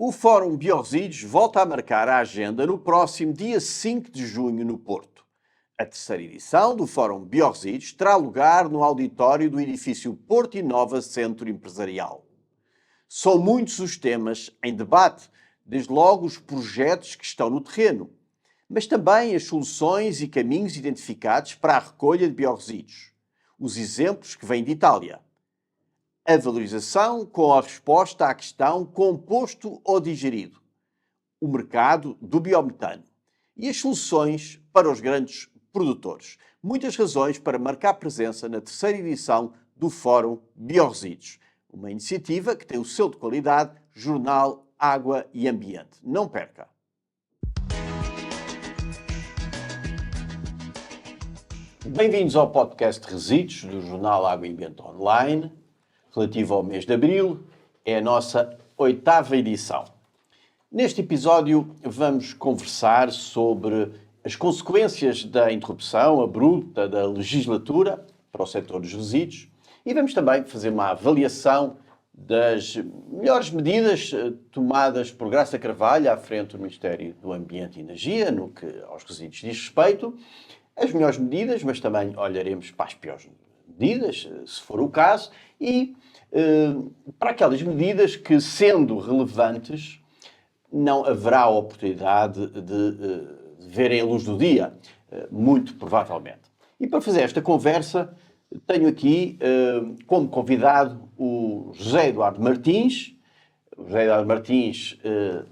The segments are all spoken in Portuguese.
O Fórum Biorresíduos volta a marcar a agenda no próximo dia 5 de junho no Porto. A terceira edição do Fórum Biorresíduos terá lugar no auditório do edifício Porto Inova Centro Empresarial. São muitos os temas em debate, desde logo os projetos que estão no terreno, mas também as soluções e caminhos identificados para a recolha de biorresíduos. Os exemplos que vêm de Itália. A valorização com a resposta à questão composto ou digerido. O mercado do biometano. E as soluções para os grandes produtores. Muitas razões para marcar presença na terceira edição do Fórum Biorresíduos. Uma iniciativa que tem o selo de qualidade Jornal Água e Ambiente. Não perca! Bem-vindos ao podcast Resíduos do Jornal Água e Ambiente Online, relativo ao mês de Abril. É a nossa 8ª edição. Neste episódio vamos conversar sobre as consequências da interrupção abrupta da legislatura para o setor dos resíduos e vamos também fazer uma avaliação das melhores medidas tomadas por Graça Carvalho à frente do Ministério do Ambiente e Energia, no que aos resíduos diz respeito. As melhores medidas, mas também olharemos para as piores medidas, se for o caso, e para aquelas medidas que, sendo relevantes, não haverá oportunidade de verem a luz do dia, muito provavelmente. E para fazer esta conversa, tenho aqui como convidado o José Eduardo Martins. O José Eduardo Martins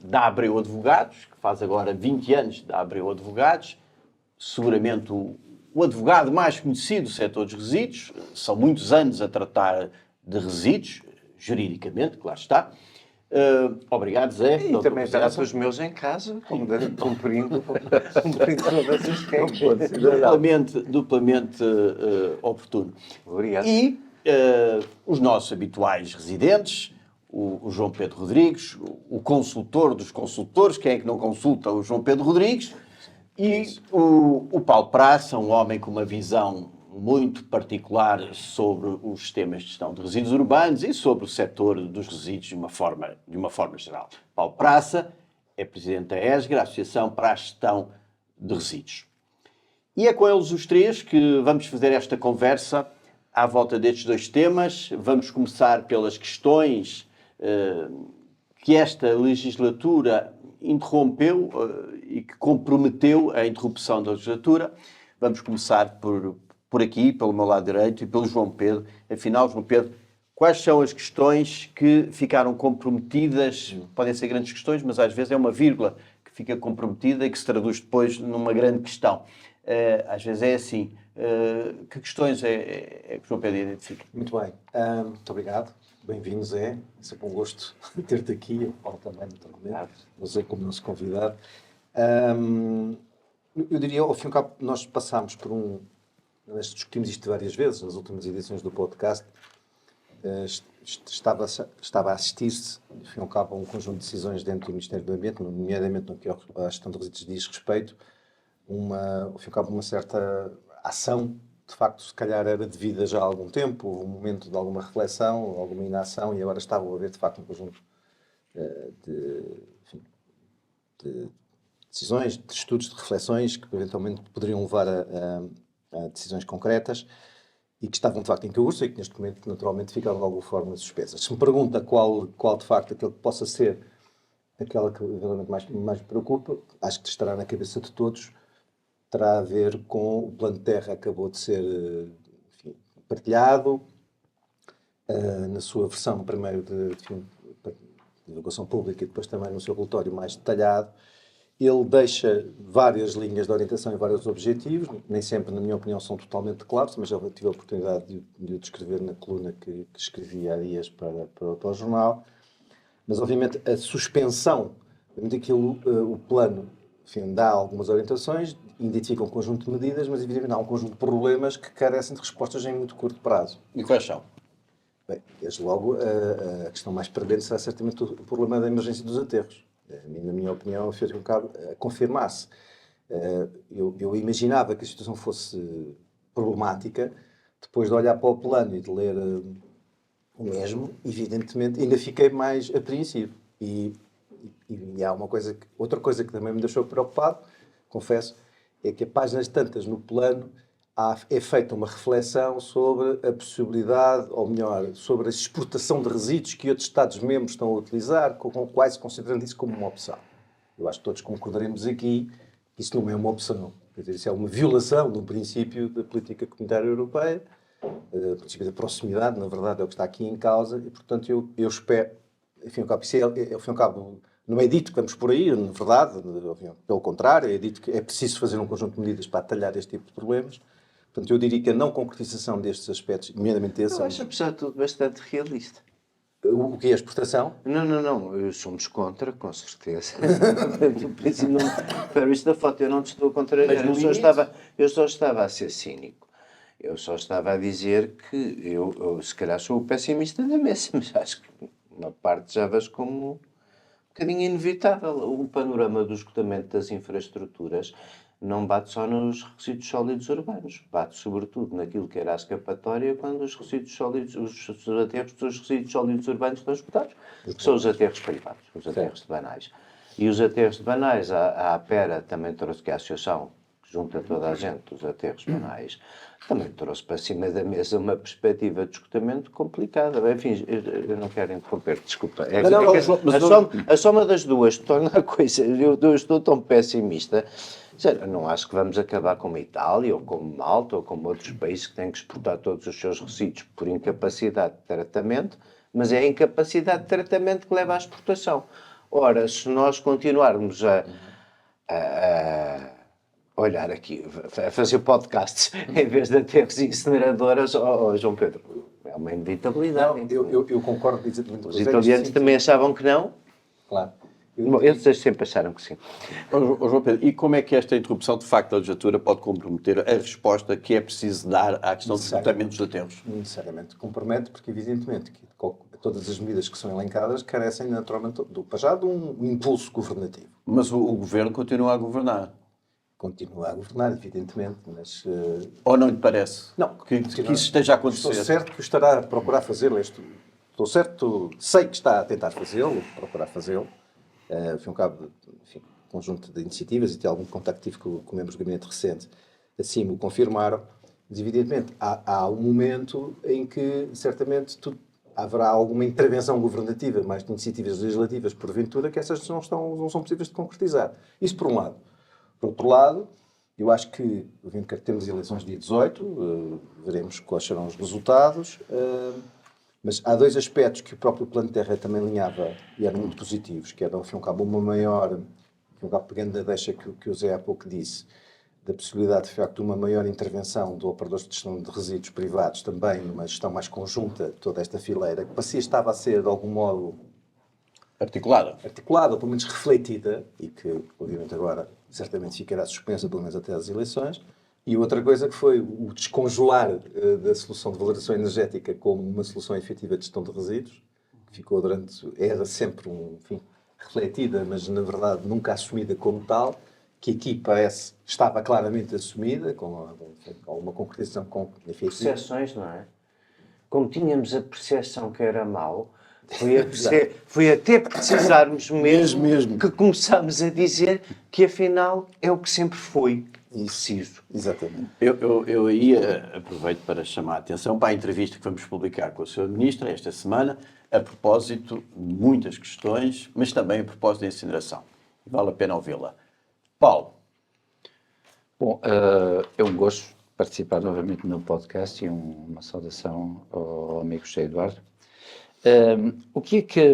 da Abreu Advogados, que faz agora 20 anos da Abreu Advogados, seguramente o advogado mais conhecido do setor dos resíduos. São muitos anos a tratar de resíduos, juridicamente, claro está. Obrigado, Zé. E também trato os meus em casa, cumprindo todas as regras. Duplamente oportuno. Obrigado. E os nossos habituais residentes, o João Pedro Rodrigues, o consultor dos consultores, quem é que não consulta o João Pedro Rodrigues, e o Paulo Praça, um homem com uma visão muito particular sobre os sistemas de gestão de resíduos urbanos e sobre o setor dos resíduos de uma forma geral. Paulo Praça é presidente da ESGRA, a Associação para a Gestão de Resíduos. E é com eles os três que vamos fazer esta conversa à volta destes dois temas. Vamos começar pelas questões que esta legislatura interrompeu e que comprometeu a interrupção da legislatura. Vamos começar por aqui, pelo meu lado direito, e pelo João Pedro. Afinal, João Pedro, quais são as questões que ficaram comprometidas? Podem ser grandes questões, mas às vezes é uma vírgula que fica comprometida e que se traduz depois numa grande questão. Às vezes é assim. Que questões é que o João Pedro identifica? Muito bem. Muito obrigado. Bem-vindos, é sempre um gosto ter-te aqui. Eu falo também, naturalmente, você como nosso convidado. Eu diria, ao fim e ao cabo, nós passámos por nós discutimos isto várias vezes, nas últimas edições do podcast. Estava a assistir-se, ao fim e ao cabo, a um conjunto de decisões dentro do Ministério do Ambiente, nomeadamente no que a gestão de resíduos diz respeito, ao fim e ao cabo, uma certa ação, de facto, se calhar era devida já há algum tempo, houve um momento de alguma reflexão, alguma inação, e agora estava a haver, de facto, um conjunto de decisões, de estudos, de reflexões, que eventualmente poderiam levar a decisões concretas, e que estavam, de facto, em curso, e que neste momento, naturalmente, ficaram de alguma forma suspensas. Se me pergunta qual de facto, aquele que possa ser aquela que eventualmente mais me preocupa, acho que estará na cabeça de todos, terá a ver com o Plano de Terra que acabou de ser partilhado, na sua versão primeiro de divulgação pública e depois também no seu relatório mais detalhado. Ele deixa várias linhas de orientação e vários objetivos, nem sempre, na minha opinião, são totalmente claros, mas eu tive a oportunidade de o descrever na coluna que escrevi há dias para o jornal. Mas, obviamente, a suspensão, o plano, enfim, dá algumas orientações, identifica um conjunto de medidas, mas, evidentemente, há um conjunto de problemas que carecem de respostas em muito curto prazo. E quais são? Bem, desde logo, a questão mais premente será certamente o problema da emergência dos aterros. Na minha opinião, fez um bocado confirmar-se. Eu imaginava que a situação fosse problemática, depois de olhar para o plano e de ler o mesmo, evidentemente, ainda fiquei mais apreensivo. E E há outra coisa que também me deixou preocupado, confesso, é que a páginas tantas no plano é feita uma reflexão sobre a possibilidade, ou melhor, sobre a exportação de resíduos que outros Estados-membros estão a utilizar, quase considerando isso como uma opção. Eu acho que todos concordaremos aqui que isso não é uma opção. Quer dizer, isso é uma violação do princípio da política comunitária europeia, o princípio da proximidade, na verdade, é o que está aqui em causa, e, portanto, eu espero, enfim, ao fim e ao cabo, não é dito que vamos por aí, na verdade, pelo contrário, é dito que é preciso fazer um conjunto de medidas para atalhar este tipo de problemas. Portanto, eu diria que a não concretização destes aspectos, nomeadamente esse... Eu acho, apesar de tudo, bastante realista. O que é a exportação? Não. Somos contra, com certeza. Para isto da foto, eu não te estou a contrariar. Eu só estava a ser cínico. Eu só estava a dizer que eu se calhar sou o pessimista da mesa, mas acho que uma parte já vejo como um bocadinho inevitável. O panorama do esgotamento das infraestruturas não bate só nos resíduos sólidos urbanos, bate sobretudo naquilo que era a escapatória quando os resíduos sólidos, os aterros dos resíduos sólidos urbanos estão esgotados, que são os aterros privados, os aterros de banais. E os aterros de banais, a APERA também trouxe, que é a associação que junta toda a gente dos aterros banais, também trouxe para cima da mesa uma perspectiva de esgotamento complicada. Enfim, eu não quero interromper, desculpa. A soma das duas torna a coisa... Eu estou tão pessimista. Eu não acho que vamos acabar como a Itália, ou como Malta, ou como outros países que têm que exportar todos os seus resíduos por incapacidade de tratamento, mas é a incapacidade de tratamento que leva à exportação. Ora, se nós continuarmos a olhar aqui, a fazer podcasts em vez de aterros e incineradoras, João Pedro, é uma inevitabilidade. Não, eu concordo exatamente com Os italianos também achavam que não? Claro. Eles sempre acharam que sim. João Pedro, e como é que esta interrupção de facto da legislatura pode comprometer a resposta que é preciso dar à questão dos tratamentos de aterros? Necessariamente compromete, porque evidentemente que todas as medidas que são elencadas carecem naturalmente de um impulso governativo. Mas o governo continua a governar. Continua a governar, evidentemente, mas... Ou não lhe parece não, que isso esteja a acontecer? Estou certo que estará a procurar fazê-lo. Estou certo, sei que está a tentar fazê-lo, procurar fazê-lo. Foi um cabo, enfim, conjunto de iniciativas e tem algum contacto tive com membros do gabinete recente, assim o confirmaram. Mas, evidentemente, há um momento em que, certamente, haverá alguma intervenção governativa, mais de iniciativas legislativas, porventura, que essas não são possíveis de concretizar. Isso por um lado. Por outro lado, eu acho que, vendo que temos eleições dia 18, veremos quais serão os resultados, mas há dois aspectos que o próprio Plano de Terra também alinhava e eram muito positivos, que eram, ao fim e ao cabo, uma maior, pegando da deixa que o Zé há pouco disse, da possibilidade, de facto, de uma maior intervenção do operador de gestão de resíduos privados, também numa gestão mais conjunta de toda esta fileira, que estava a ser, de algum modo, articulada, ou pelo menos refletida, e que, obviamente, agora certamente ficará suspensa, pelo menos até às eleições. E outra coisa que foi o descongelar da solução de valorização energética como uma solução efetiva de gestão de resíduos, que ficou era sempre, refletida, mas na verdade nunca assumida como tal, que aqui estava claramente assumida, com uma concretização efetiva. Percepções, não é? Como tínhamos a percepção que era mau, foi até precisarmos mesmo que começámos a dizer que afinal é o que sempre foi preciso. Exatamente. Eu aí aproveito para chamar a atenção para a entrevista que vamos publicar com o Sr. Ministro esta semana, a propósito de muitas questões, mas também a propósito da incineração. Vale a pena ouvi-la. Paulo. Bom, é um gosto participar novamente no podcast e uma saudação ao amigo José Eduardo. O que é que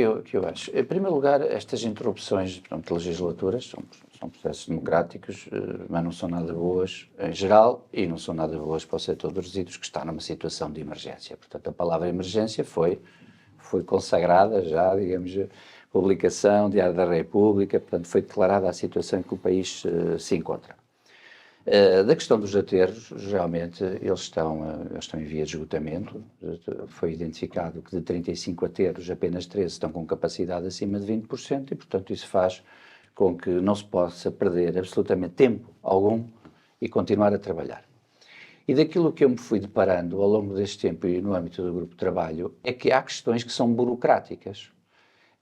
eu acho? Em primeiro lugar, estas interrupções de legislaturas são processos democráticos, mas não são nada boas em geral e não são nada boas para o setor dos resíduos, que está numa situação de emergência. Portanto, a palavra emergência foi consagrada já, digamos, publicação, Diário da República, portanto, foi declarada a situação em que o país se encontra. Da questão dos aterros, realmente eles estão em via de esgotamento. Foi identificado que de 35 aterros, apenas 13 estão com capacidade acima de 20% e, portanto, isso faz com que não se possa perder absolutamente tempo algum e continuar a trabalhar. E daquilo que eu me fui deparando ao longo deste tempo e no âmbito do grupo de trabalho é que há questões que são burocráticas.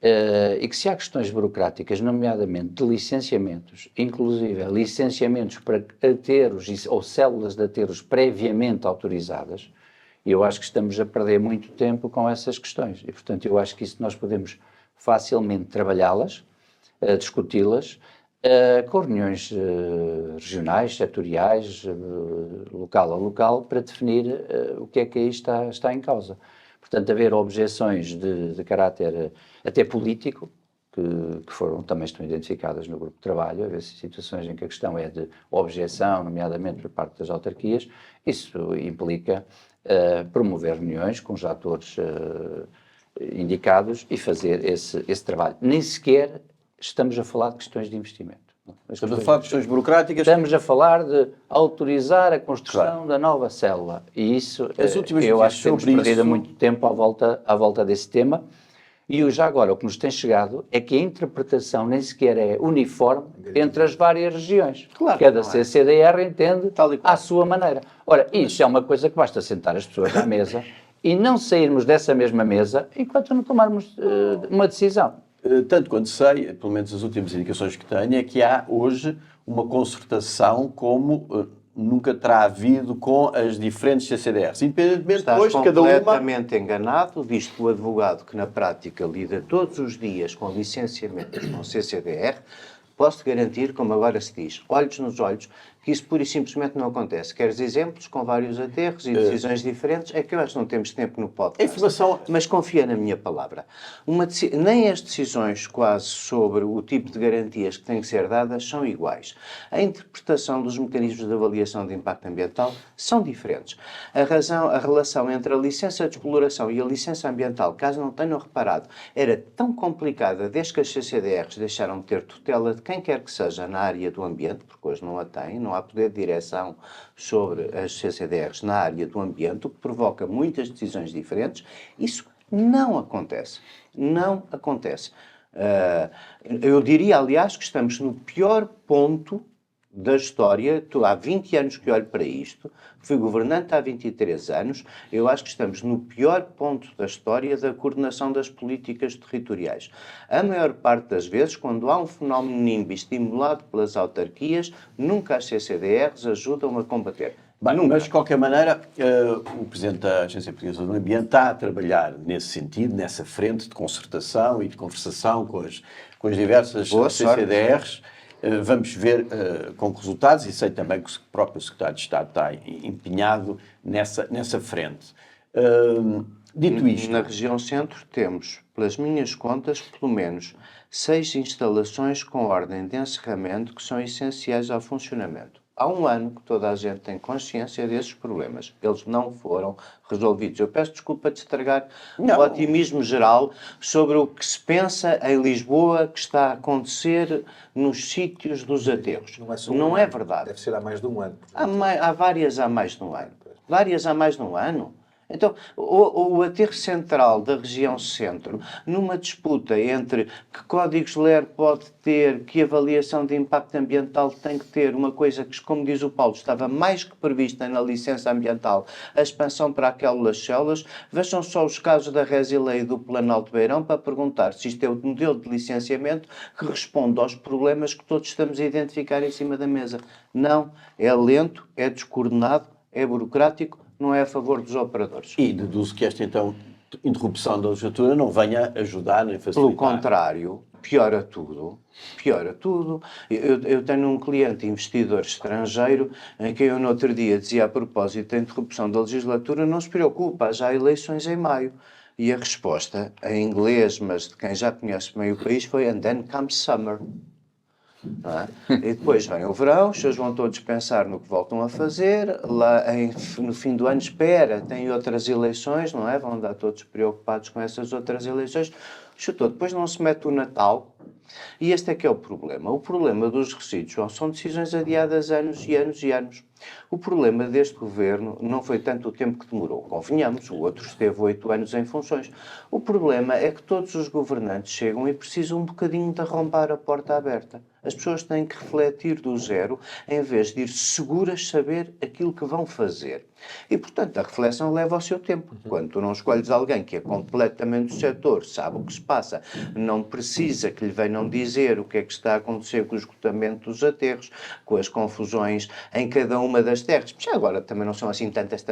e que se há questões burocráticas, nomeadamente de licenciamentos, inclusive licenciamentos para aterros ou células de aterros previamente autorizadas, eu acho que estamos a perder muito tempo com essas questões. E, portanto, eu acho que isso nós podemos facilmente trabalhá-las, discuti-las, com reuniões regionais, setoriais, local a local, para definir o que aí está em causa. Portanto, haver objeções de caráter até político, que também estão identificadas no grupo de trabalho, haver situações em que a questão é de objeção, nomeadamente por parte das autarquias, isso implica promover reuniões com os atores indicados e fazer esse trabalho. Nem sequer estamos a falar de questões de investimento. Estamos a falar de questões burocráticas. Estamos a falar de autorizar a construção da nova célula. E isso, eu acho que temos perdido muito tempo à volta desse tema. E já agora, o que nos tem chegado é que a interpretação nem sequer é uniforme entre as várias regiões. Claro, cada CCDR entende tal e qual à sua maneira. Ora, isso é uma coisa que basta sentar as pessoas à mesa e não sairmos dessa mesma mesa enquanto não tomarmos uma decisão. Tanto quanto sei, pelo menos as últimas indicações que tenho, é que há hoje uma concertação como nunca terá havido com as diferentes CCDRs, independentemente depois de cada uma... Estás completamente enganado, visto que o advogado que na prática lida todos os dias com licenciamentos com CCDR, posso-te garantir, como agora se diz, olhos nos olhos, que isso pura e simplesmente não acontece. Queres exemplos com vários aterros e decisões diferentes? É que eu acho que não temos tempo no podcast. Mas confia na minha palavra. Nem as decisões quase sobre o tipo de garantias que têm que ser dadas são iguais. A interpretação dos mecanismos de avaliação de impacto ambiental são diferentes. A relação entre a licença de exploração e a licença ambiental, caso não tenham reparado, era tão complicada desde que as CCDRs deixaram de ter tutela de quem quer que seja na área do ambiente, porque hoje não a têm, não há poder de direção sobre as CCDRs na área do ambiente, o que provoca muitas decisões diferentes. Isso não acontece. Não acontece. Eu diria, aliás, que estamos no pior ponto da história. Há 20 anos que olho para isto, fui governante há 23 anos, eu acho que estamos no pior ponto da história da coordenação das políticas territoriais. A maior parte das vezes, quando há um fenómeno NIMBY estimulado pelas autarquias, nunca as CCDRs ajudam a combater. Bem, mas, de qualquer maneira, o Presidente da Agência Portuguesa do Ambiente está a trabalhar nesse sentido, nessa frente de concertação e de conversação com as diversas CCDRs. Vamos ver com que resultados, e sei também que o próprio Secretário de Estado está empenhado nessa frente. Dito isto... Na região centro temos, pelas minhas contas, pelo menos 6 instalações com ordem de encerramento que são essenciais ao funcionamento. Há um ano que toda a gente tem consciência desses problemas. Eles não foram resolvidos. Eu peço desculpa de estragar o otimismo geral sobre o que se pensa em Lisboa que está a acontecer nos sítios dos aterros. Não é verdade. Deve ser há mais de um ano. Há várias há mais de um ano. Várias há mais de um ano. Então, o aterro central da região centro, numa disputa entre que códigos LER pode ter, que avaliação de impacto ambiental tem que ter, uma coisa que, como diz o Paulo, estava mais que prevista na licença ambiental, a expansão para aquelas células, vejam só os casos da Resila e do Planalto Beirão para perguntar se isto é o modelo de licenciamento que responde aos problemas que todos estamos a identificar em cima da mesa. Não, é lento, é descoordenado, é burocrático, não é a favor dos operadores. E deduzo que esta, então, interrupção da legislatura não venha ajudar nem facilitar. Pelo contrário, piora tudo. Piora tudo. Eu tenho um cliente investidor estrangeiro em quem eu no outro dia dizia a propósito da interrupção da legislatura, não se preocupa, já há eleições em maio. E a resposta, em inglês, mas de quem já conhece bem o país, foi "and then comes summer". Não é? E depois vem o verão, os senhores vão todos pensar no que voltam a fazer, lá no fim do ano espera, tem outras eleições, não é? Vão andar todos preocupados com essas outras eleições. Chutou, depois não se mete o Natal, e este é que é o problema. O problema dos resíduos são decisões adiadas anos e anos e anos. O problema deste governo não foi tanto o tempo que demorou, convenhamos, o outro esteve 8 anos em funções. O problema é que todos os governantes chegam e precisam um bocadinho de arrombar a porta aberta. As pessoas têm que refletir do zero, em vez de ir seguras saber aquilo que vão fazer. E, portanto, a reflexão leva ao seu tempo. Quando tu não escolhes alguém que é completamente do setor, sabe o que se passa, não precisa que lhe venham dizer o que é que está a acontecer com o esgotamento dos aterros, com as confusões em cada uma das terras. Já agora também não são assim tantas.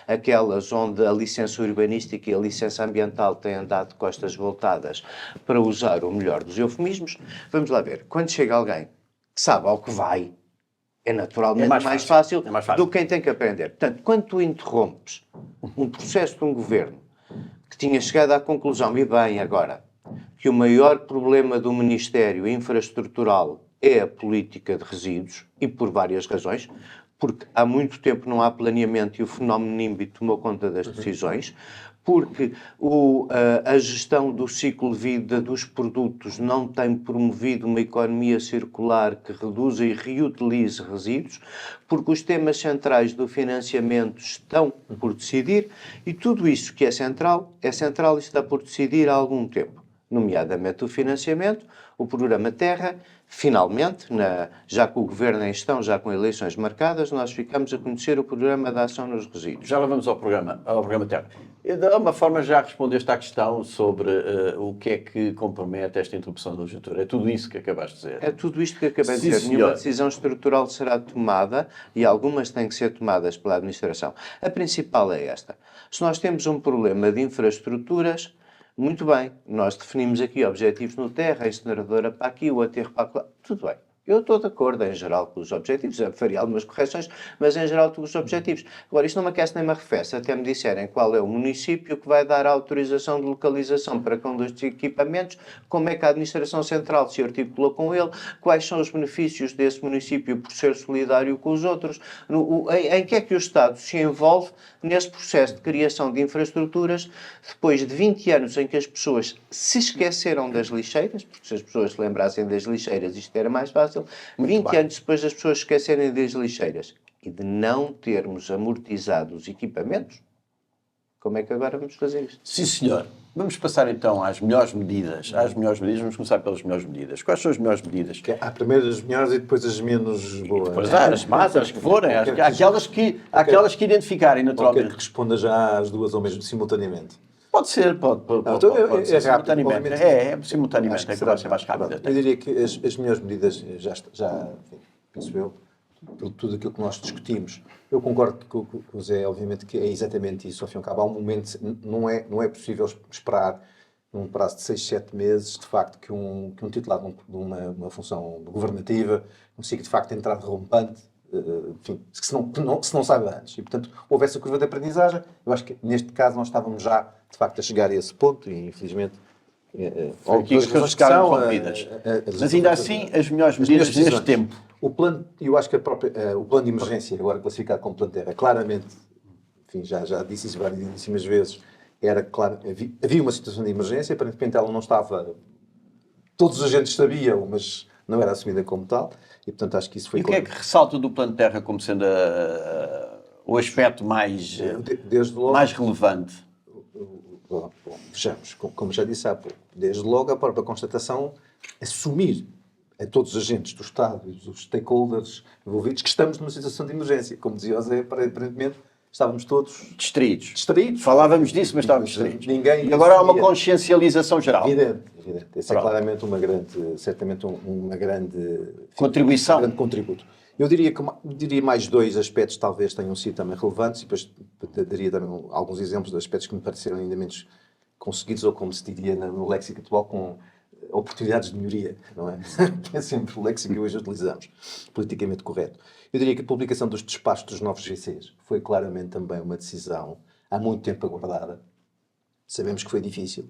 Aquelas onde a licença urbanística e a licença ambiental têm andado de costas voltadas, para usar o melhor dos eufemismos. Vamos lá ver. Quando chega alguém que sabe ao que vai, é naturalmente mais fácil do que quem tem que aprender. Portanto, quando tu interrompes um processo de um governo que tinha chegado à conclusão, e bem agora, que o maior problema do Ministério infraestrutural é a política de resíduos, e por várias razões, porque há muito tempo não há planeamento e o fenómeno NIMBY tomou conta das decisões, porque a gestão do ciclo de vida dos produtos não tem promovido uma economia circular que reduza e reutilize resíduos, porque os temas centrais do financiamento estão por decidir, e tudo isso que é central e está por decidir há algum tempo, nomeadamente o financiamento, o programa Terra. Finalmente, já com o governo em gestão, já com eleições marcadas, nós ficamos a conhecer o programa de ação nos resíduos. Já lá vamos ao programa Terra. De alguma forma já respondeste à questão sobre o que é que compromete esta interrupção da legislatura. É tudo isso que acabaste de dizer. É tudo isto que acabei de dizer. Senhor. Nenhuma decisão estrutural será tomada, e algumas têm que ser tomadas pela administração. A principal é esta. Se nós temos um problema de infraestruturas, muito bem, nós definimos aqui objetivos no Terra, a incineradora para aqui, o aterro para lá, tudo bem. Eu estou de acordo, em geral, com os objetivos. Eu faria algumas correções, mas em geral com os objetivos. Agora, isto não me aquece nem me arrefece até me disserem qual é o município que vai dar a autorização de localização para cada um destes equipamentos, como é que a administração central se articula com ele, quais são os benefícios desse município por ser solidário com os outros, em que é que o Estado se envolve nesse processo de criação de infraestruturas, depois de 20 anos em que as pessoas se esqueceram das lixeiras, porque se as pessoas se lembrassem das lixeiras isto era mais fácil. 20 anos depois das pessoas esquecerem das lixeiras e de não termos amortizado os equipamentos, como é que agora vamos fazer isto? Sim, senhor. Vamos passar então às melhores medidas. Vamos começar pelas melhores medidas. Quais são as melhores medidas? Há primeiro as melhores e depois as menos boas. Depois há as más, as que forem, aquelas que identificarem naturalmente. Quer que responda já às duas ou mesmo simultaneamente? Pode ser, pode ser simultaneamente. Simultaneamente, é que vai ser mais rápido. Eu diria que as melhores medidas, enfim, penso eu, por tudo aquilo que nós discutimos, eu concordo com o Zé, obviamente, que é exatamente isso. Ao fim e ao cabo, há um momento, não é possível esperar, num prazo de 6, 7 meses, de facto, que um titular de uma função governativa consiga, de facto, entrar derrompante, enfim, se não saiba antes. E, portanto, houve essa curva de aprendizagem. Eu acho que, neste caso, nós estávamos já, de facto, a chegar a esse ponto e, infelizmente, aqui as coisas ficaram interrompidas. Mas ainda assim, as melhores medidas neste tempo. O plano, eu acho que o plano de emergência, agora classificado como plano Terra, claramente, enfim, já disse isso várias vezes, era claro, havia uma situação de emergência, aparentemente ela não estava, todos os agentes sabiam, mas não era assumida como tal, e portanto acho que isso foi... E o que é que ressalta do plano Terra como sendo o aspecto mais relevante? Bom, vejamos, como já disse há pouco, desde logo a própria constatação, assumir a todos os agentes do Estado e dos stakeholders envolvidos que estamos numa situação de emergência. Como dizia o Zé, aparentemente estávamos todos distraídos. Falávamos disso, mas estávamos distraídos. E agora há uma consciencialização geral. Evidente. Essa é claramente certamente uma grande contribuição. Um grande contributo. Eu diria mais dois aspectos talvez tenham sido também relevantes e depois daria também alguns exemplos de aspectos que me pareceram ainda menos conseguidos ou, como se diria no léxico atual, com oportunidades de melhoria, não é? É sempre o léxico que hoje utilizamos, politicamente correto. Eu diria que a publicação dos despachos dos novos GCs foi claramente também uma decisão há muito tempo aguardada. Sabemos que foi difícil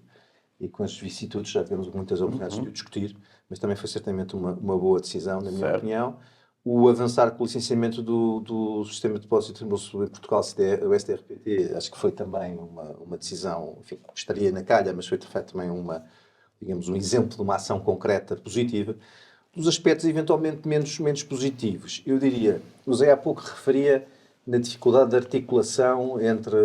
e com as vicissitudes já tivemos muitas oportunidades de o discutir, mas também foi certamente uma boa decisão, na minha opinião. O avançar com o licenciamento do sistema de depósito de reembolso em Portugal, o STRPT, acho que foi também uma decisão, enfim, estaria na calha, mas foi de facto também um exemplo de uma ação concreta positiva. dos aspectos eventualmente menos positivos. Eu diria, o Zé há pouco referia na dificuldade de articulação entre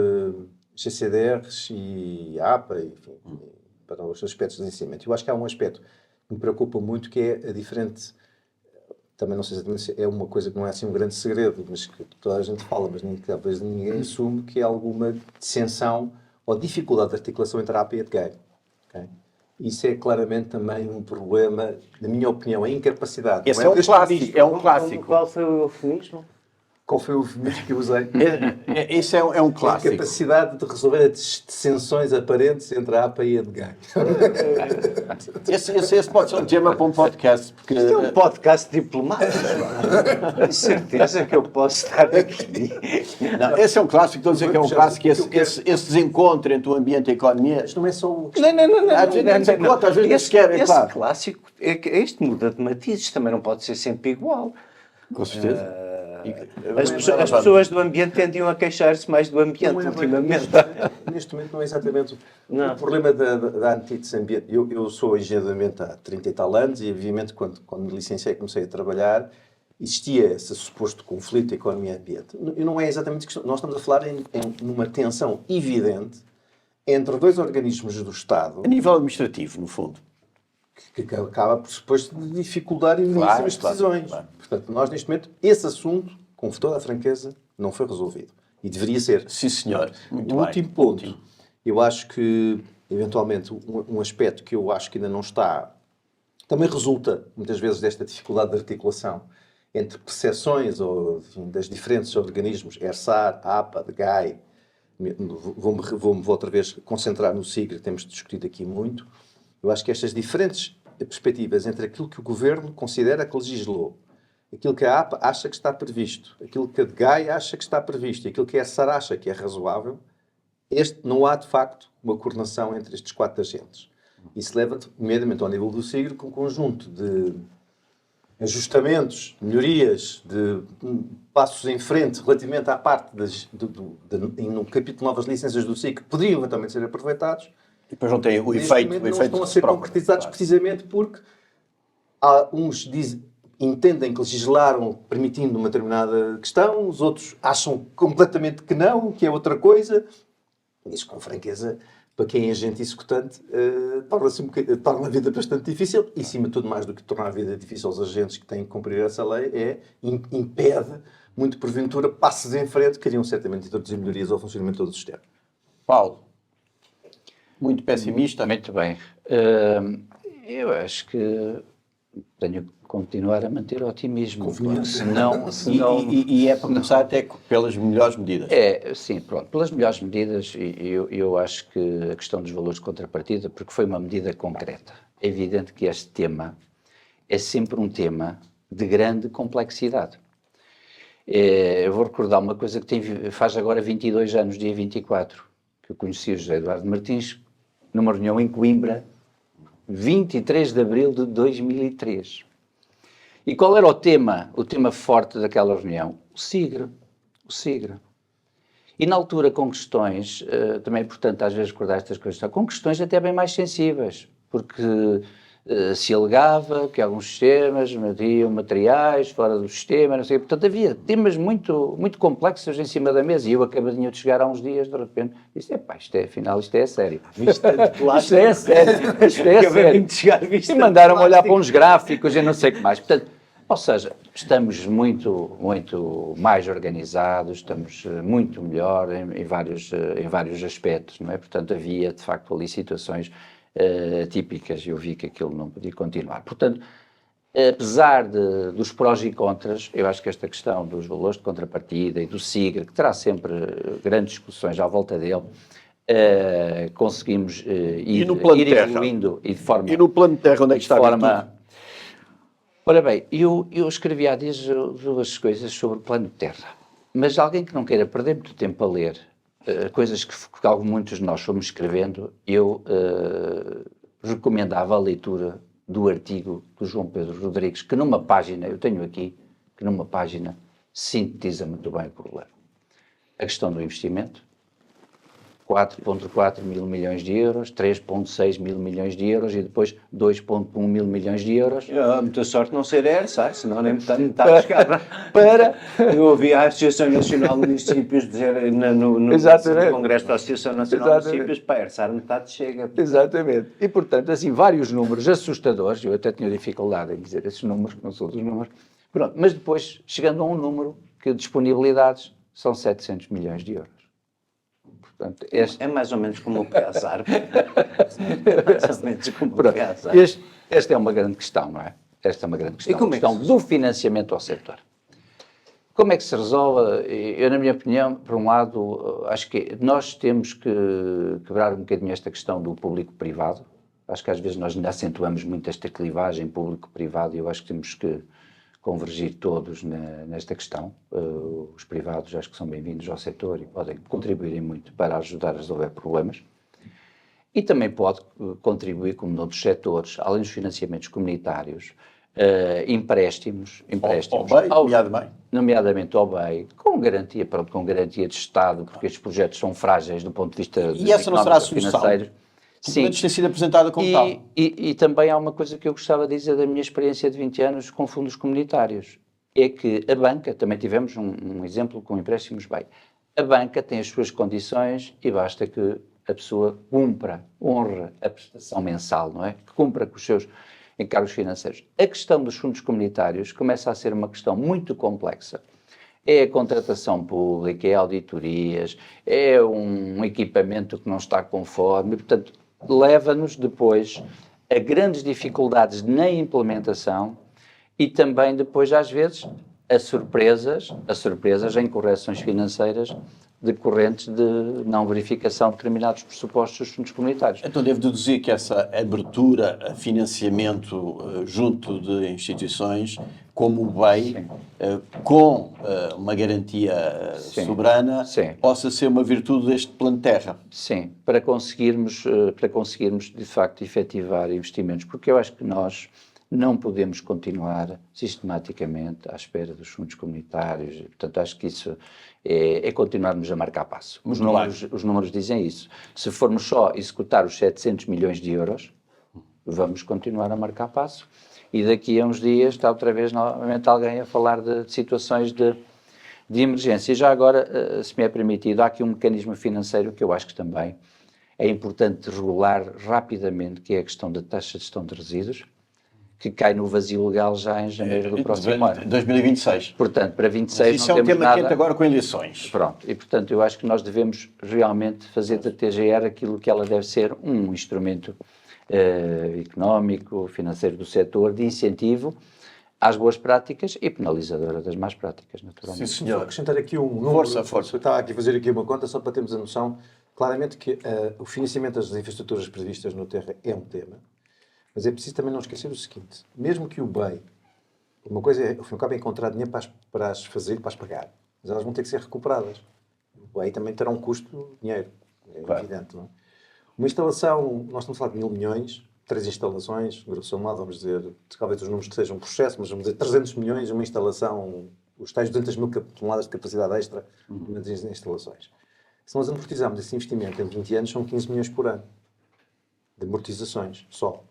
GCDRs e APA, enfim, para os aspectos de licenciamento. Eu acho que há um aspecto que me preocupa muito, que é a diferente... Também não sei exatamente se é uma coisa que não é assim um grande segredo, mas que toda a gente fala, mas talvez ninguém assume, que é alguma dissensão ou dificuldade de articulação entre a APA e a DGAI. Okay? Isso é claramente também um problema, na minha opinião, a incapacidade. Esse é um clássico. É um clássico. Qual foi o eufemismo? Qual foi o eufemismo que eu usei? Esse é um A clássico. capacidade de resolver as dissensões aparentes entre a APA e a DGAI. Esse pode ser um tema para um podcast. Porque... Isto é um podcast diplomático. Tenho certeza que eu posso estar aqui. Não, esse é um clássico, estou a dizer que é um clássico, esse desencontro entre o ambiente e a economia. Isto não é só o... Não. Às vezes nem se encontra, às vezes nem se quer, é Esse claro. clássico, este muda de matizes, também não pode ser sempre igual. Com certeza. As pessoas do ambiente tendiam a queixar-se mais do ambiente ultimamente. Neste momento não é exatamente Não. o problema da antítese ambiente. Eu sou engenheiro de ambiente há 30 e tal anos e, obviamente, quando me licenciei e comecei a trabalhar, existia esse suposto conflito economia-ambiente. E não é exatamente isso. Nós estamos a falar numa tensão evidente entre dois organismos do Estado A nível administrativo, no fundo. que acaba por depois de dificultar imensas decisões. Claro. Portanto, nós neste momento, esse assunto, com toda a franqueza, não foi resolvido. E deveria ser. Sim, senhor. Muito O bem. último ponto, eu acho que, eventualmente, um aspecto que eu acho que ainda não está, também resulta, muitas vezes, desta dificuldade de articulação entre percepções ou, enfim, das diferentes organismos, ERSAR, APA, DGAI, vou outra vez concentrar no SIGRE, que temos discutido aqui muito. Eu acho que estas diferentes perspectivas entre aquilo que o Governo considera que legislou, aquilo que a APA acha que está previsto, aquilo que a DGAI acha que está previsto e aquilo que a ERSAR acha que é razoável, não há, de facto, uma coordenação entre estes quatro agentes. Isso leva, imediatamente, ao nível do SIGRE, com um conjunto de ajustamentos, melhorias, de passos em frente relativamente à parte no capítulo novas licenças do SIC, que poderiam eventualmente ser aproveitados. E depois não tem o Neste efeito. momento O não efeito estão a ser próprio. concretizados Claro. precisamente porque há uns entendem que legislaram permitindo uma determinada questão, os outros acham completamente que não, que é outra coisa. Isso, com franqueza, para quem é agente executante, torna a vida bastante difícil e, acima de tudo, mais do que tornar a vida difícil aos agentes que têm que cumprir essa lei, impede, muito porventura, passos em frente que iriam certamente introduzir melhorias ao funcionamento do sistema. Paulo, muito pessimista. Muito bem. Eu acho que tenho que continuar a manter o otimismo. Senão, E é para começar até pelas melhores medidas. Sim, pronto. Pelas melhores medidas, eu acho que a questão dos valores de contrapartida, porque foi uma medida concreta. É evidente que este tema é sempre um tema de grande complexidade. Eu vou recordar uma coisa que faz agora 22 anos, dia 24, que eu conheci o José Eduardo Martins, numa reunião em Coimbra, 23 de abril de 2003. E qual era o tema forte daquela reunião? O SIGRE. E na altura com questões, também é importante às vezes recordar estas coisas, com questões até bem mais sensíveis, porque se alegava que alguns sistemas metiam materiais fora do sistema, não sei, portanto havia temas muito, muito complexos em cima da mesa, e eu acabadinho de chegar há uns dias, de repente, disse, afinal isto é sério. Isto é sério. E mandaram-me olhar para uns gráficos e não sei o que mais. Portanto, ou seja, estamos muito, muito mais organizados, estamos muito melhor em vários aspectos, não é? Portanto, havia, de facto, ali situações típicas e eu vi que aquilo não podia continuar. Portanto, apesar dos prós e contras, eu acho que esta questão dos valores de contrapartida e do SIGRE, que terá sempre grandes discussões à volta dele, conseguimos ir evoluindo e de forma... E no plano de terra, onde é que está a Ora bem, eu escrevi há dias duas coisas sobre o plano de terra, mas alguém que não queira perder muito tempo a ler coisas que muitos de nós fomos escrevendo, eu recomendava a leitura do artigo do João Pedro Rodrigues, que numa página, eu tenho aqui, que numa página sintetiza muito bem o problema. A questão do investimento, 4,4 mil milhões de euros, 3,6 mil milhões de euros e depois 2,1 mil milhões de euros. Muita sorte não ser ERSA, senão nem metade chegava. Eu ouvi a Associação Nacional de Municípios dizer no Congresso da Associação Nacional de Municípios, para ERSA metade chega. Exatamente. E, portanto, assim, vários números assustadores, eu até tinha dificuldade em dizer esses números, que não são dos números, pronto, mas depois, chegando a um número que disponibilidades são 700 milhões de euros. Portanto, É mais ou menos como o PASAR. É mais ou menos como o PASAR. Esta é uma grande questão, não é? Esta é uma grande questão. E como a questão do financiamento ao setor. Como é que se resolve? Eu, na minha opinião, por um lado, acho que nós temos que quebrar um bocadinho esta questão do público-privado. Acho que às vezes nós ainda acentuamos muito esta clivagem público-privado e eu acho que temos que convergir todos nesta questão. Os privados acho que são bem-vindos ao setor e podem contribuir muito para ajudar a resolver problemas. E também pode contribuir, como noutros setores, além dos financiamentos comunitários, empréstimos Ao BEI, nomeadamente ao BEI, com garantia de Estado, porque estes projetos são frágeis do ponto de vista E essa não será a solução? financeiro. Sim. Antes tem sido apresentada como tal. E também há uma coisa que eu gostava de dizer da minha experiência de 20 anos com fundos comunitários, é que a banca, também tivemos um exemplo com empréstimos BEI, a banca tem as suas condições e basta que a pessoa honre a prestação mensal, não é? Que cumpra com os seus encargos financeiros. A questão dos fundos comunitários começa a ser uma questão muito complexa. É a contratação pública, é auditorias, é um equipamento que não está conforme, portanto, leva-nos depois a grandes dificuldades na implementação e também depois, às vezes, a surpresas em correções financeiras decorrentes de não verificação de determinados pressupostos dos fundos comunitários. Então devo deduzir que essa abertura a financiamento junto de instituições como o BEI, com uma garantia soberana, possa ser uma virtude deste plano de terra. Sim, para conseguirmos de facto efetivar investimentos, porque eu acho que nós não podemos continuar sistematicamente à espera dos fundos comunitários, e, portanto acho que isso é continuarmos a marcar passo. Os números dizem isso. Se formos só executar os 700 milhões de euros, vamos continuar a marcar passo e daqui a uns dias está outra vez novamente alguém a falar de situações de emergência. E já agora, se me é permitido, há aqui um mecanismo financeiro que eu acho que também é importante regular rapidamente, que é a questão da taxa de gestão de resíduos, que cai no vazio legal já em janeiro do próximo ano. 2026. Portanto, para 26 isso não temos nada... Isso é um tema quente agora com eleições. Pronto, e portanto eu acho que nós devemos realmente fazer da TGR aquilo que ela deve ser, um instrumento económico, financeiro do setor, de incentivo às boas práticas e penalizadora das más práticas, naturalmente. Sim, senhor. Vou acrescentar aqui um número. Força. Eu estava aqui a fazer aqui uma conta só para termos a noção. Claramente que o financiamento das infraestruturas previstas no Terra é um tema. Mas é preciso também não esquecer o seguinte, mesmo que o BEI, uma coisa é, ao fim e ao cabo, é encontrar dinheiro para as fazer, para as pagar, mas elas vão ter que ser recuperadas. O BEI também terá um custo de dinheiro, é evidente, não é? Uma instalação, nós estamos a falar de 1.000 milhões, 3 instalações, grosso modo, vamos dizer, talvez os números sejam um processo, mas vamos dizer 300 milhões, uma instalação, os tais 200 mil toneladas de capacidade extra nas instalações. Se nós amortizarmos esse investimento em 20 anos, são 15 milhões por ano de amortizações, só.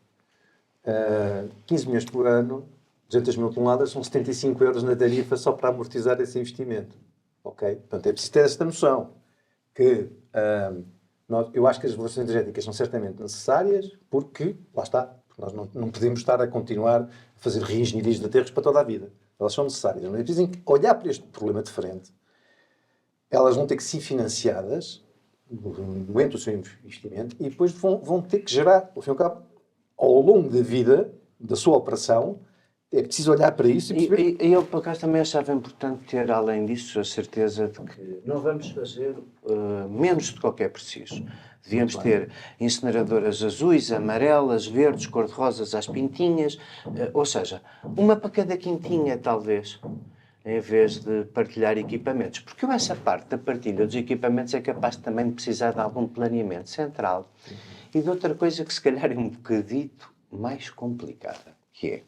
15 milhões por ano, 200 mil toneladas, são 75 euros na tarifa só para amortizar esse investimento. Ok? Portanto, é preciso ter esta noção que eu acho que as revoluções energéticas são certamente necessárias porque, lá está, nós não podemos estar a continuar a fazer reengenharias de aterros para toda a vida. Elas são necessárias. Mas é preciso olhar para este problema de frente. Elas vão ter que ser financiadas no momento do seu investimento e depois vão ter que gerar, ao fim e ao cabo, ao longo da vida, da sua operação, é preciso olhar para isso e perceber... E eu, por acaso, também achava importante ter, além disso, a certeza de que não vamos fazer menos do que qualquer preciso. Devíamos ter incineradoras azuis, amarelas, verdes, cor-de-rosas às pintinhas, ou seja, uma para cada quintinha, talvez, em vez de partilhar equipamentos. Porque essa parte da partilha dos equipamentos é capaz também de precisar de algum planeamento central. E de outra coisa que se calhar é um bocadito mais complicada, que é,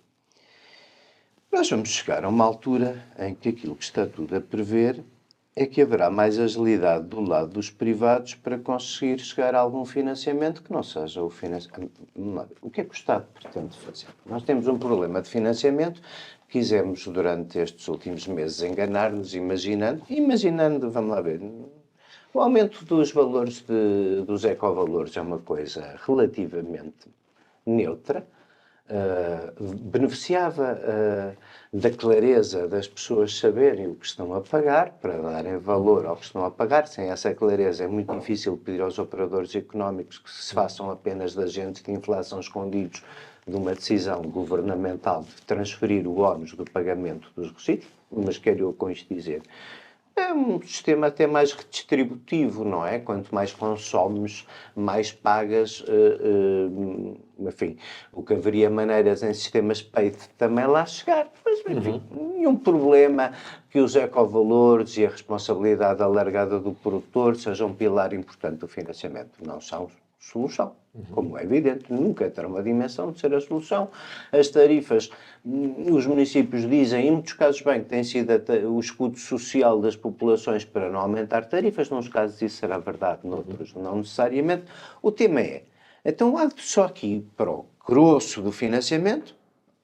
nós vamos chegar a uma altura em que aquilo que está tudo a prever é que haverá mais agilidade do lado dos privados para conseguir chegar a algum financiamento que não seja o financiamento. O que é que o Estado pretende fazer? Nós temos um problema de financiamento. Quisemos, durante estes últimos meses, enganar-nos, imaginando, vamos lá ver, o aumento dos valores dos ecovalores é uma coisa relativamente neutra. Beneficiava da clareza das pessoas saberem o que estão a pagar, para darem valor ao que estão a pagar. Sem essa clareza é muito difícil pedir aos operadores económicos que se façam apenas de agentes de inflação escondidos de uma decisão governamental de transferir o ónus do pagamento dos resíduos. Mas quero eu com isto dizer, é um sistema até mais redistributivo, não é? Quanto mais consomes, mais pagas. Enfim, o que haveria maneiras em sistemas paid também lá chegar. Mas, enfim, nenhum problema que os ecovalores e a responsabilidade alargada do produtor sejam um pilar importante do financiamento. Não são solução. Como é evidente, nunca terá uma dimensão de ser a solução. As tarifas, os municípios dizem, em muitos casos bem, que tem sido o escudo social das populações para não aumentar tarifas, nos casos isso será verdade, noutros não necessariamente. O tema é, então há só aqui para o grosso do financiamento,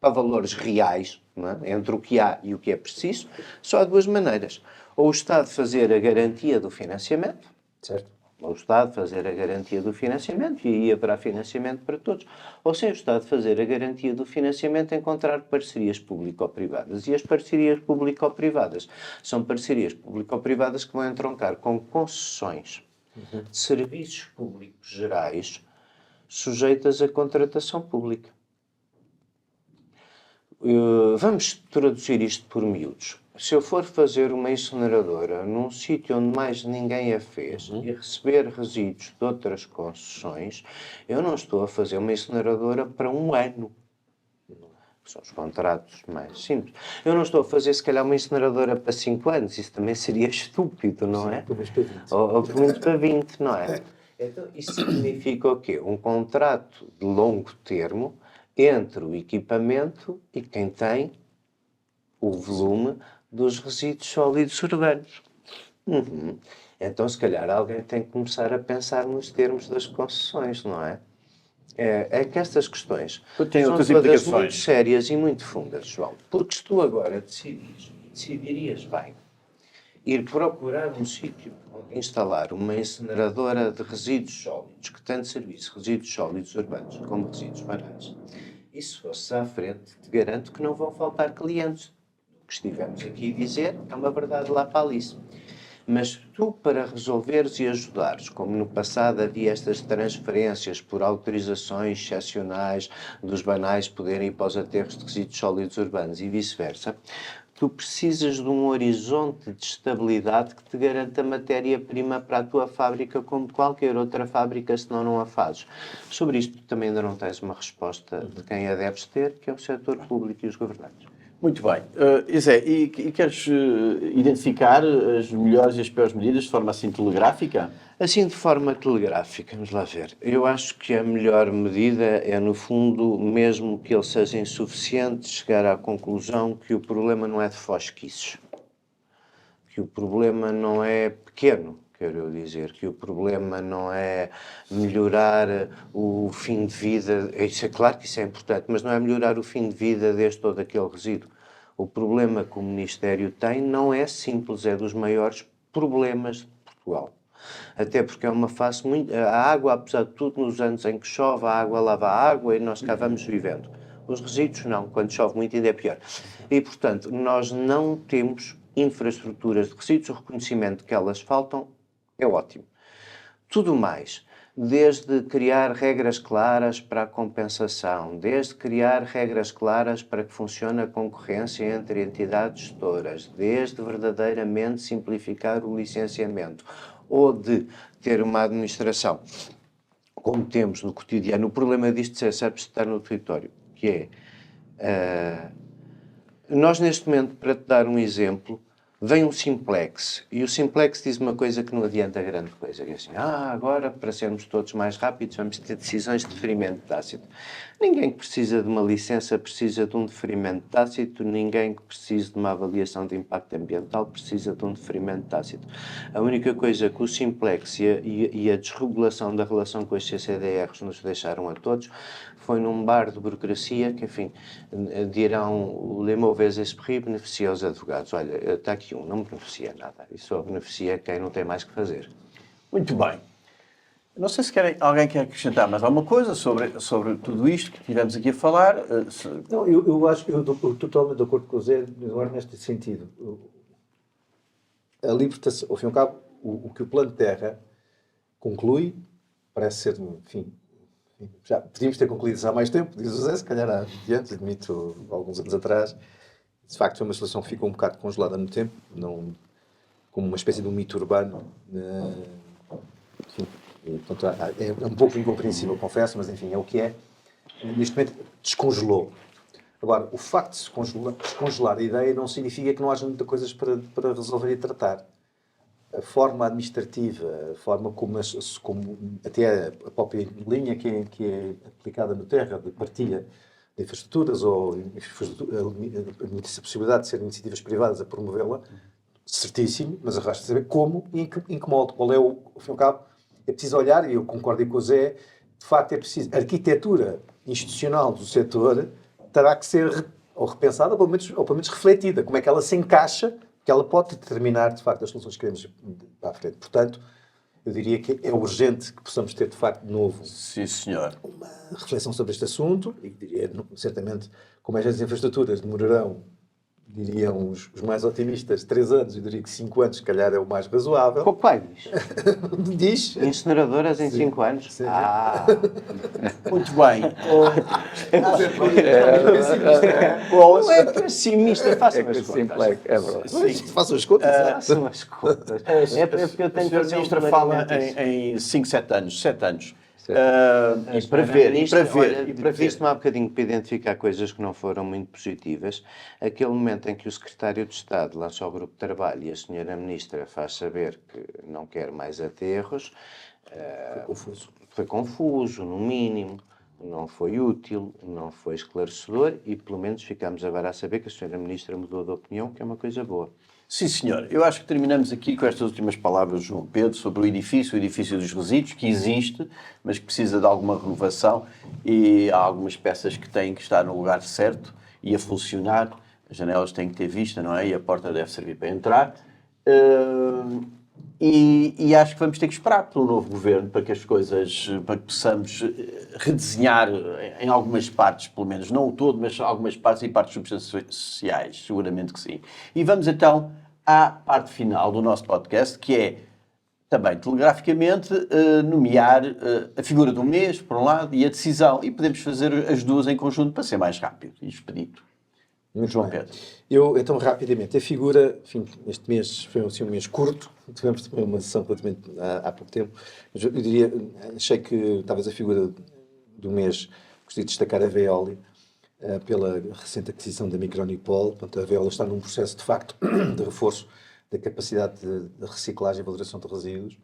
para valores reais, não é? Entre o que há e o que é preciso, só há duas maneiras. Ou o Estado fazer a garantia do financiamento, Certo? ou o Estado fazer a garantia do financiamento, e aí haverá financiamento para todos, ou sem o Estado fazer a garantia do financiamento, encontrar parcerias público-privadas. E as parcerias público-privadas são parcerias público-privadas que vão entroncar com concessões de serviços públicos gerais sujeitas à contratação pública. Vamos traduzir isto por miúdos. Se eu for fazer uma incineradora num sítio onde mais ninguém a fez e receber resíduos de outras concessões, eu não estou a fazer uma incineradora para um ano. São os contratos mais simples. Eu não estou a fazer, se calhar, uma incineradora para 5 anos. Isso também seria estúpido, não é? Pelo menos para 20. Ou pelo menos para 20, não é? Então, isso significa o quê? Um contrato de longo termo entre o equipamento e quem tem o volume dos resíduos sólidos urbanos. Então, se calhar, alguém tem que começar a pensar nos termos das concessões, não é? É que estas questões Tem são outras todas implicações. muito sérias e muito fundas, João. Porque se tu agora decidirias bem ir procurar um sítio onde instalar uma incineradora de resíduos sólidos, que tanto serviço resíduos sólidos urbanos como resíduos banais, e se fosse à frente, te garanto que não vão faltar clientes. O que estivemos aqui a dizer é uma verdade lá para Alice. Mas tu, para resolveres e ajudares, como no passado havia estas transferências por autorizações excepcionais dos banais poderem ir para os aterros de resíduos sólidos urbanos e vice-versa, tu precisas de um horizonte de estabilidade que te garanta matéria-prima para a tua fábrica como de qualquer outra fábrica, senão não a fazes. Sobre isto também ainda não tens uma resposta de quem a deves ter, que é o setor público e os governantes. Muito bem. Zé, e queres identificar as melhores e as piores medidas de forma assim telegráfica? Assim, de forma telegráfica, vamos lá ver. Eu acho que a melhor medida é, no fundo, mesmo que ele seja insuficiente, chegar à conclusão que o problema não é de fosquices. Que o problema não é pequeno, quero eu dizer. Que o problema não é melhorar o fim de vida. Isso é claro que isso é importante, mas não é melhorar o fim de vida deste ou daquele resíduo. O problema que o Ministério tem não é simples, é dos maiores problemas de Portugal. Até porque é uma face muito... A água, apesar de tudo, nos anos em que chove, a água lava a água e nós cá vamos vivendo. Os resíduos não, quando chove muito ainda é pior. E, portanto, nós não temos infraestruturas de resíduos, o reconhecimento que elas faltam é ótimo. Tudo mais, desde criar regras claras para a compensação, desde criar regras claras para que funcione a concorrência entre entidades gestoras, desde verdadeiramente simplificar o licenciamento, ou de ter uma administração, como temos no cotidiano. O problema disto é sabe estar no território, que é... nós, neste momento, para te dar um exemplo, vem um simplex, e o simplex diz uma coisa que não adianta grande coisa, que é assim, agora para sermos todos mais rápidos vamos ter decisões de deferimento tácito. Ninguém que precisa de uma licença precisa de um deferimento tácito, ninguém que precise de uma avaliação de impacto ambiental precisa de um deferimento tácito. A única coisa que o simplex e a desregulação da relação com os CCDRs nos deixaram a todos foi num bar de burocracia que, enfim, dirão le mauvais esprits beneficia os advogados. Olha, está aqui não beneficia nada. E só beneficia quem não tem mais que fazer. Muito bem. Não sei se alguém quer acrescentar mais alguma coisa sobre tudo isto que tivemos aqui a falar. Não, eu acho que eu estou totalmente de acordo com o Zé Eduardo neste sentido. A libertação, ao fim e ao cabo, o que o Plano de Terra conclui parece ser, enfim, já podíamos ter concluído isso há mais tempo, diz o Zé, se calhar há 20 anos, admito, alguns anos atrás. De facto, foi uma situação que ficou um bocado congelada no tempo, não, como uma espécie de um mito urbano. Enfim, e, portanto, é um pouco incompreensível, confesso, mas enfim, é o que é. Neste momento, descongelou. Agora, o facto de se descongelar a ideia não significa que não haja muitas coisas para resolver e tratar. A forma administrativa, a forma como até a própria linha que é aplicada no Terra, de partilha de infraestruturas ou a possibilidade de serem iniciativas privadas a promovê-la, certíssimo, mas arrasta saber como e em que modo. Qual é ao fim e ao cabo, é preciso olhar, e eu concordo com o Zé, de facto é preciso, a arquitetura institucional do setor terá que ser ou repensada ou pelo menos refletida, como é que ela se encaixa, que ela pode determinar, de facto, as soluções que queremos para a frente. Portanto, eu diria que é urgente que possamos ter, de facto, de novo Sim, senhor. uma reflexão sobre este assunto, e diria, certamente, como as infraestruturas demorarão, diriam os mais otimistas, 3 anos, eu diria que 5 anos, se calhar, é o mais razoável. O pai diz. Diz. Incineradoras em 5 anos? Sim. Muito bem. Não é pessimista, façam as contas. Simplex, é verdade. Façam as contas. Façam as contas. É porque eu tenho que O fazer um Ministro fala planeamento. em 5, 7 anos. 7 anos. E para ver, e para ver. olha, previsto-me há bocadinho para identificar coisas que não foram muito positivas, aquele momento em que o Secretário de Estado lança ao grupo de trabalho e a Senhora Ministra faz saber que não quer mais aterros, foi confuso, no mínimo, não foi útil, não foi esclarecedor e pelo menos ficamos agora a saber que a Senhora Ministra mudou de opinião, que é uma coisa boa. Sim, senhor. Eu acho que terminamos aqui com estas últimas palavras de João Pedro sobre o edifício dos resíduos, que existe, mas que precisa de alguma renovação e há algumas peças que têm que estar no lugar certo e a funcionar. As janelas têm que ter vista, não é? E a porta deve servir para entrar. E acho que vamos ter que esperar pelo novo governo para que as coisas, para que possamos redesenhar em algumas partes, pelo menos, não o todo, mas algumas partes e partes substanciais, seguramente que sim. E vamos então à parte final do nosso podcast, que é também telegraficamente nomear a figura do mês, por um lado, e a decisão. E podemos fazer as duas em conjunto para ser mais rápido e expedito. João Pedro. Eu, então, rapidamente, a figura, enfim, este mês foi assim, um mês curto, tivemos também uma sessão relativamente há pouco tempo, mas eu diria, achei que talvez a figura do mês, gostaria de destacar a Veolia, pela recente aquisição da Micronipol. Portanto, a Veolia está num processo, de facto, de reforço da capacidade de reciclagem e valoração de resíduos.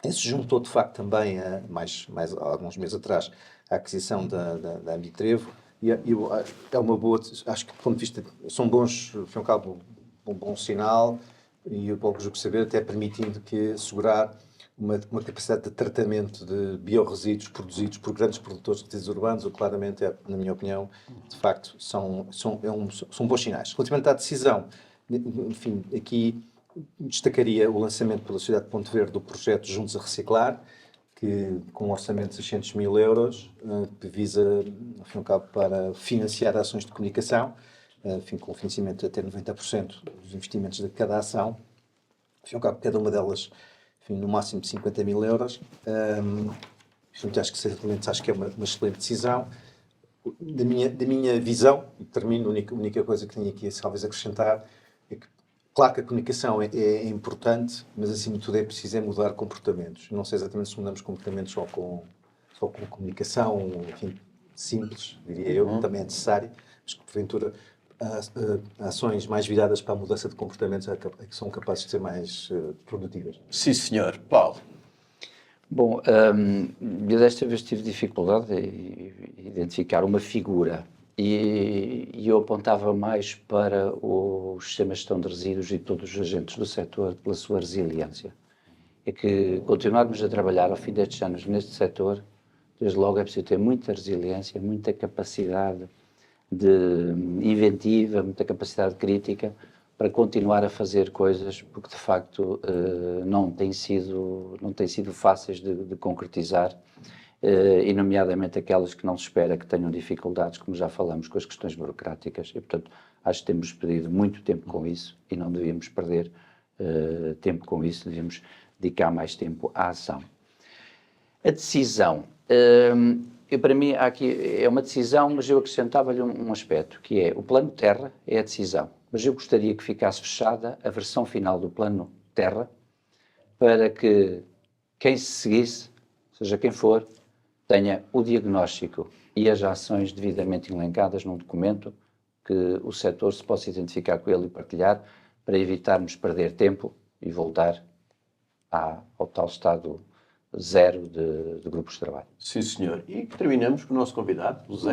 Isso se juntou, de facto, também, mais alguns meses atrás, à aquisição da Ambitrevo. E é uma boa, acho que do ponto de vista, são bons, ao fim e ao cabo, um bom sinal, e eu pouco julgo saber, até permitindo que assegurar uma capacidade de tratamento de biorresíduos produzidos por grandes produtores de resíduos urbanos, o que claramente, na minha opinião, de facto, são bons sinais. Relativamente à decisão, enfim, aqui destacaria o lançamento pela cidade de Ponte Verde do projeto Juntos a Reciclar, que com um orçamento de 600 mil euros, que visa, ao fim e ao cabo, para financiar ações de comunicação, enfim, com financiamento de até 90% dos investimentos de cada ação, ao fim e ao cabo, cada uma delas, enfim, no máximo de 50 mil euros. Acho que, certamente, acho que é uma excelente decisão. Da minha visão, e termino, a única coisa que tenho aqui talvez acrescentar, é que claro que a comunicação é importante, mas acima de tudo é preciso mudar comportamentos. Não sei exatamente se mudamos comportamentos só com comunicação, enfim, simples, diria eu, que também é necessário, mas que porventura ações mais viradas para a mudança de comportamentos é que são capazes de ser mais produtivas. Sim, senhor. Paulo. Bom, eu desta vez tive dificuldade em identificar uma figura e eu apontava mais para o sistema de gestão de resíduos e todos os agentes do setor pela sua resiliência. É que continuarmos a trabalhar ao fim destes anos neste setor, desde logo é preciso ter muita resiliência, muita capacidade de inventiva, muita capacidade crítica para continuar a fazer coisas, porque de facto não têm sido fáceis de concretizar, e nomeadamente aquelas que não se espera que tenham dificuldades, como já falamos, com as questões burocráticas, e portanto acho que temos perdido muito tempo com isso e não devíamos perder tempo com isso, devíamos dedicar mais tempo à ação. A decisão, para mim aqui é uma decisão, mas eu acrescentava-lhe um aspecto, que é o Plano Terra é a decisão, mas eu gostaria que ficasse fechada a versão final do Plano Terra para que quem se seguisse, seja quem for, tenha o diagnóstico e as ações devidamente elencadas num documento que o setor se possa identificar com ele e partilhar para evitarmos perder tempo e voltar ao tal estado zero de grupos de trabalho. Sim, senhor. E terminamos com o nosso convidado, o Zé.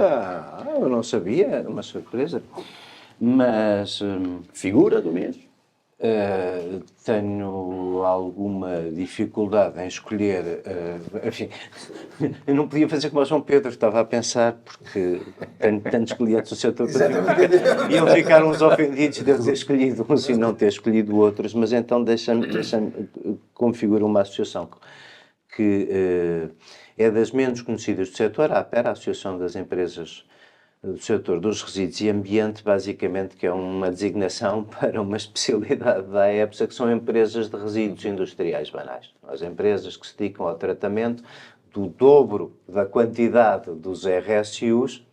Eu não sabia, era uma surpresa. Mas Figura do mês. tenho alguma dificuldade em escolher. Enfim, eu não podia fazer como o João Pedro, estava a pensar, porque tenho tantos clientes do setor que iam ficar uns ofendidos de eu ter escolhido uns e não ter escolhido outros, mas então deixa-me configurar uma associação que é das menos conhecidas do setor, a APER, a Associação das Empresas do Setor dos Resíduos e Ambiente, basicamente, que é uma designação para uma especialidade da AEPSA, que são empresas de resíduos industriais banais. As empresas que se dedicam ao tratamento do dobro da quantidade dos RSUs,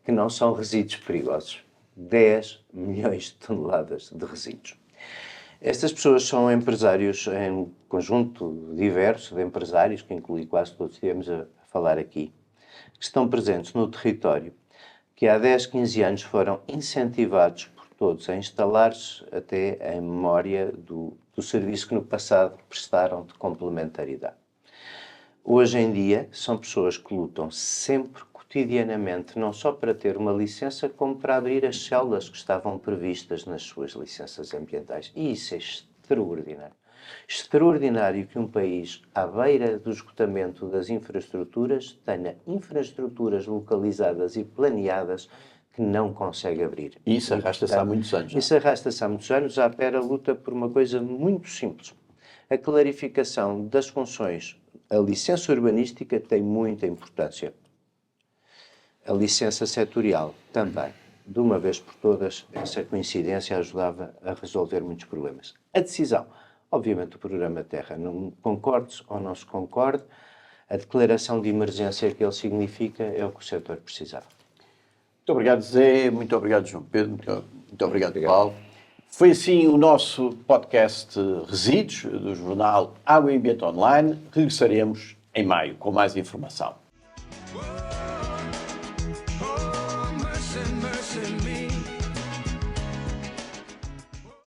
que não são resíduos perigosos. 10 milhões de toneladas de resíduos. Estas pessoas são empresários em um conjunto diverso de empresários, que inclui quase todos que temos a falar aqui, que estão presentes no território, que há 10, 15 anos foram incentivados por todos a instalar-se até em memória do serviço que no passado prestaram de complementaridade. Hoje em dia são pessoas que lutam sempre, cotidianamente, não só para ter uma licença, como para abrir as células que estavam previstas nas suas licenças ambientais. E isso é extraordinário. Extraordinário que um país, à beira do esgotamento das infraestruturas, tenha infraestruturas localizadas e planeadas que não consegue abrir. E isso arrasta-se há muitos anos. Isso arrasta-se há muitos anos. A APERA luta por uma coisa muito simples. A clarificação das funções. A licença urbanística tem muita importância. A licença setorial também. De uma vez por todas, essa coincidência ajudava a resolver muitos problemas. A decisão. Obviamente, o programa Terra, não concordes ou não se concorde, a declaração de emergência que ele significa é o que o setor precisava. Muito obrigado, Zé. Muito obrigado, João Pedro. Muito obrigado, Paulo. Foi assim o nosso podcast Resíduos, do jornal Água e Ambiente Online. Regressaremos em maio com mais informação.